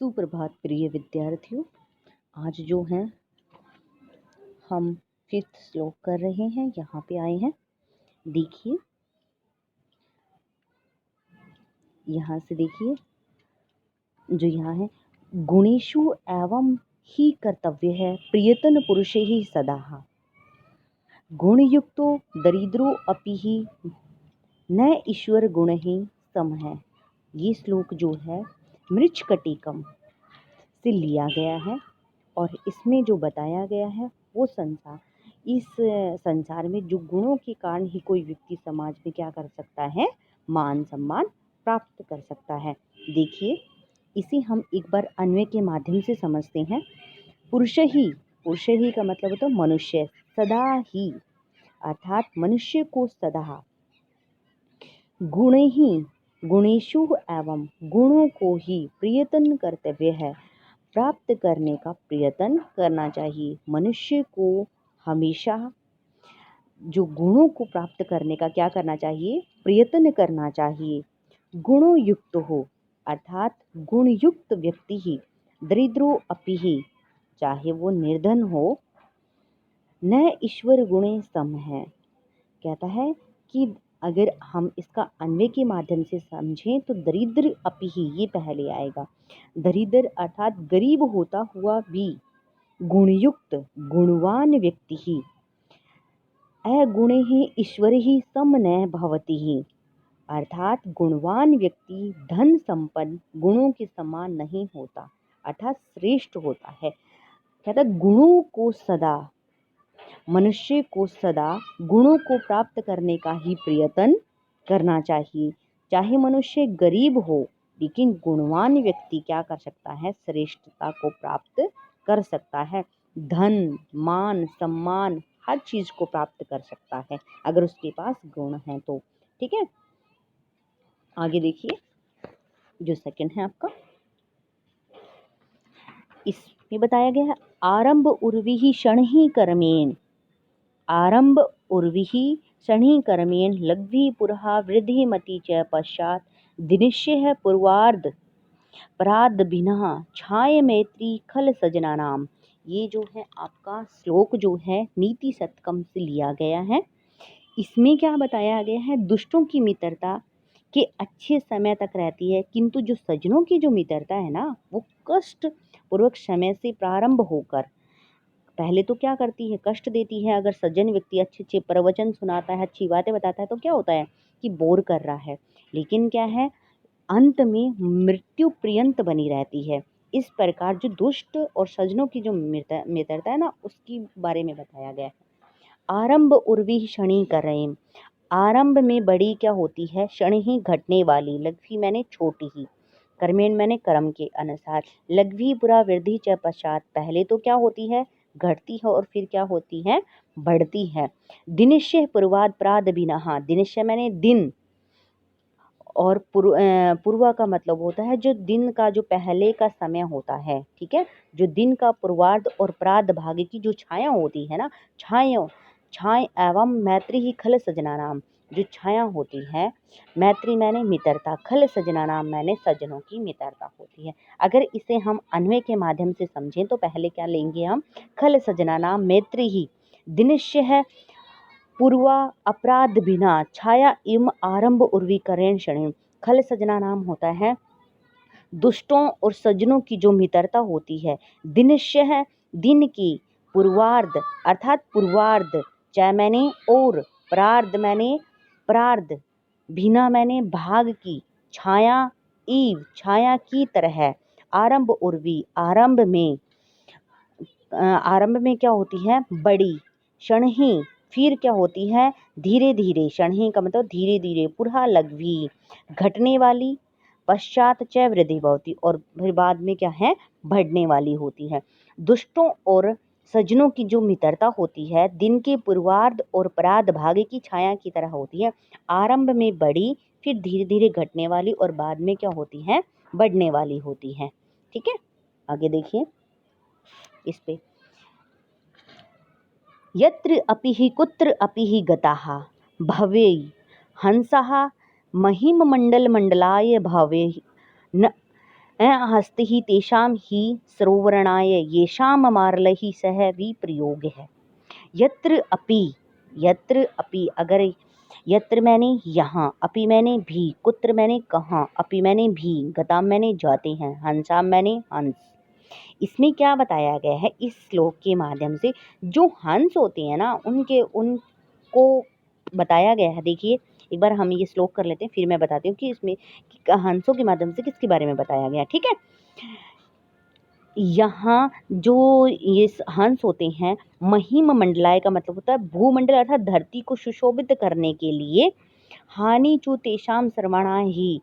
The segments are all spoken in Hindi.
सुप्रभात प्रिय विद्यार्थियों। आज जो है हम 5th श्लोक कर रहे हैं। यहाँ पे आए हैं, देखिए, यहाँ से देखिए जो यहाँ है, गुणेषु एवं ही कर्तव्य है प्रियतन पुरुषे ही सदा। गुणयुक्तो दरिद्रो अपि ही न ईश्वर गुण ही सम है। ये श्लोक जो है मृच्छकटिकम से लिया गया है और इसमें जो बताया गया है वो संसार, इस संसार में जो गुणों के कारण ही कोई व्यक्ति समाज में क्या कर सकता है, मान सम्मान प्राप्त कर सकता है। देखिए, इसे हम एक बार अन्वय के माध्यम से समझते हैं। पुरुष ही का मतलब होता है मनुष्य, सदा ही अर्थात मनुष्य को सदा गुण ही गुणेषु एवं गुणों को ही प्रयत्न कर्तव्य है, प्राप्त करने का प्रयत्न करना चाहिए। मनुष्य को हमेशा जो गुणों को प्राप्त करने का क्या करना चाहिए, प्रयत्न करना चाहिए। गुणों युक्त हो अर्थात गुणयुक्त व्यक्ति ही दरिद्रो अपि ही, चाहे वो निर्धन हो, न ईश्वर गुणे सम है। कहता है कि अगर हम इसका अन्वय के माध्यम से समझें तो दरिद्र अपि ही ये पहले आएगा। दरिद्र अर्थात गरीब होता हुआ भी गुणयुक्त गुणवान व्यक्ति ही अगुणे ही ईश्वर ही सम न भवति ही, अर्थात गुणवान व्यक्ति धन संपन्न गुणों के समान नहीं होता, अर्थात श्रेष्ठ होता है। कहता गुणों को सदा, मनुष्य को सदा गुणों को प्राप्त करने का ही प्रयत्न करना चाहिए। चाहे मनुष्य गरीब हो लेकिन गुणवान व्यक्ति क्या कर सकता है, श्रेष्ठता को प्राप्त कर सकता है। धन मान सम्मान हर चीज को प्राप्त कर सकता है अगर उसके पास गुण हैं तो। ठीक है, आगे देखिए जो सेकंड है आपका, इसमें बताया गया है आरंभ उर्वी क्षण ही कर्मेण, आरंभ उर्वी क्षणी कर्मेण लग्भी पुरहा वृद्धि मति च पश्चात दिनिश्य पूर्वार्ध पराद भिन्ना छाय मैत्री खल सजना नाम। ये जो है आपका श्लोक जो है नीति शतकम से लिया गया है। इसमें क्या बताया गया है, दुष्टों की मित्रता के अच्छे समय तक रहती है, किंतु जो सज्जनों की जो मित्रता है ना, वो कष्ट पूर्वक समय से प्रारंभ होकर पहले तो क्या करती है, कष्ट देती है। अगर सज्जन व्यक्ति अच्छे अच्छे प्रवचन सुनाता है, अच्छी बातें बताता है तो क्या होता है कि बोर कर रहा है, लेकिन क्या है अंत में मृत्यु पर्यंत बनी रहती है। इस प्रकार जो दुष्ट और सज्जनों की जो मित्रता है ना, उसकी बारे में बताया गया है। आरंभ उर्वी क्षणी कर रहे हैं, आरंभ में बड़ी क्या होती है, क्षण ही घटने वाली, लघ्वी मैंने छोटी ही, कर्मेण मैंने कर्म के अनुसार, लघ्वी बुरा वृद्धि च पश्चात, पहले तो क्या होती है, घटती है और फिर क्या होती है, बढ़ती है। दिनिश्य पूर्वाद प्राद बिना, दिनिश्य मैंने दिन और पूर्वा का मतलब होता है जो दिन का जो पहले का समय होता है। ठीक है, जो दिन का पूर्वार्ध और प्राद भाग की जो छाया होती है ना, छाय एवं मैत्री ही खल सजना नाम, जो छाया होती है, मैत्री मैंने मित्रता, खल सजना नाम मैंने सज्जनों की मित्रता होती है। अगर इसे हम अन्वय के माध्यम से समझें तो पहले क्या लेंगे हम, खल सजना नाम मैत्री ही दिनिश्य है पूर्वा अपराध बिना छाया इम आरंभ उर्वी करेण क्षण। खल सजना नाम होता है दुष्टों और सज्जनों की जो मित्रता होती है। दिनिश्य है दिन की, पूर्वार्ध अर्थात पूर्वार्ध, चाहे मैंने और, प्रार्ध मैंने प्रार्ध, बिना मैंने भाग की, छाया ईव छाया की तरह, आरंभ उर्वी आरंभ में, आरंभ में क्या होती है, बड़ी, क्षण ही फिर क्या होती है, धीरे धीरे, क्षण ही का मतलब धीरे धीरे, पुरहा लघ्वी घटने वाली, पश्चात च वृद्धि भवती और फिर बाद में क्या है, बढ़ने वाली होती है। दुष्टों और सज्जनों की जो मित्रता होती है दिन के पूर्वार्ध और पराध भाग की छाया की तरह होती है। आरंभ में बड़ी, फिर धीरे धीरे घटने वाली और बाद में क्या होती है, बढ़ने वाली होती है। ठीक है, आगे देखिए इस पे, यत्र अपि हि कुत्र अपि हि गताः भवे हंसः महिम मंडल मंडलाय भावे न हस्ति तेषां हि सरोवरणाय येषां मारलहि सह विप्रयोग है। यत्र अपि अगर यत्र मैंने यहाँ, अपि मैंने भी, कुत्र मैंने कहाँ, अपि मैंने भी, गताम मैंने जाते हैं, हंसाम मैंने हंस। इसमें क्या बताया गया है इस श्लोक के माध्यम से, जो हंस होते हैं ना उनको बताया गया है। देखिए एक बार हम ये श्लोक कर लेते हैं, फिर मैं बताती हूँ कि इसमें हंसों के माध्यम से किसके बारे में बताया गया। ठीक है, यहाँ जो ये हंस होते हैं, महिम मंडलाय का मतलब होता है भूमंडल अर्थात धरती को सुशोभित करने के लिए। हानि चु तेषाम सर्वणा ही,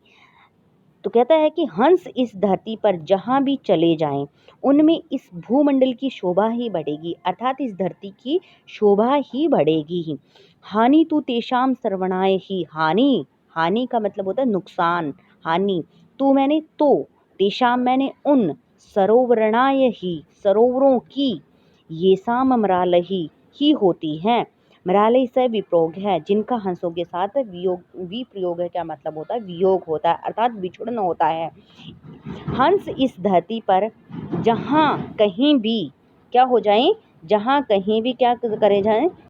तो कहता है कि हंस इस धरती पर जहाँ भी चले जाएं उनमें इस भूमंडल की शोभा ही बढ़ेगी, अर्थात इस धरती की शोभा ही बढ़ेगी ही। हानि तु तेषाम सर्वणाय ही, हानि का मतलब होता है नुकसान, हानि तू मैंने तो, तेषाम मैंने उन, सरोवरणाय ही सरोवरों की, ये साम अमरालही ही होती हैं। मरालय से विप्रयोग है, जिनका हंसों के साथ विप्रयोग है। क्या मतलब होता है? वियोग होता है, अर्थात बिछुड़न होता है। हंस इस धरती पर जहाँ कहीं भी क्या हो जाएं, जहाँ कहीं भी क्या करे जाएं,